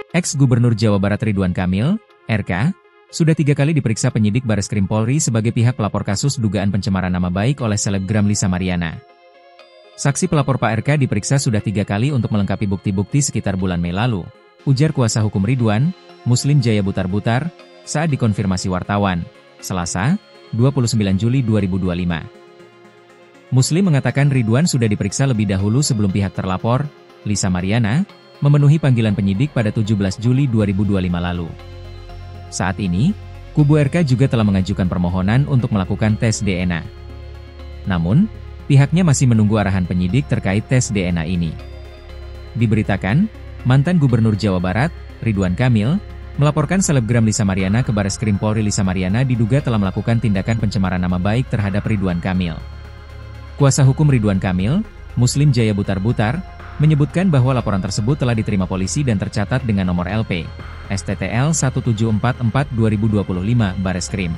Ex-Gubernur Jawa Barat Ridwan Kamil, RK, sudah 3 kali diperiksa penyidik Bareskrim Polri sebagai pihak pelapor kasus dugaan pencemaran nama baik oleh selebgram Lisa Mariana. Saksi pelapor Pak RK diperiksa sudah 3 kali untuk melengkapi bukti-bukti sekitar bulan Mei lalu, ujar kuasa hukum Ridwan, Muslim Jaya Butar-Butar, saat dikonfirmasi wartawan, Selasa, 29 Juli 2025. Muslim mengatakan Ridwan sudah diperiksa lebih dahulu sebelum pihak terlapor, Lisa Mariana, memenuhi panggilan penyidik pada 17 Juli 2025 lalu. Saat ini, kubu RK juga telah mengajukan permohonan untuk melakukan tes DNA. Namun, pihaknya masih menunggu arahan penyidik terkait tes DNA ini. Diberitakan, mantan Gubernur Jawa Barat, Ridwan Kamil, melaporkan selebgram Lisa Mariana ke Bareskrim Polri. Lisa Mariana diduga telah melakukan tindakan pencemaran nama baik terhadap Ridwan Kamil. Kuasa hukum Ridwan Kamil, Muslim Jaya Butar-Butar, menyebutkan bahwa laporan tersebut telah diterima polisi dan tercatat dengan nomor LP, STTL 1744-2025 Bareskrim.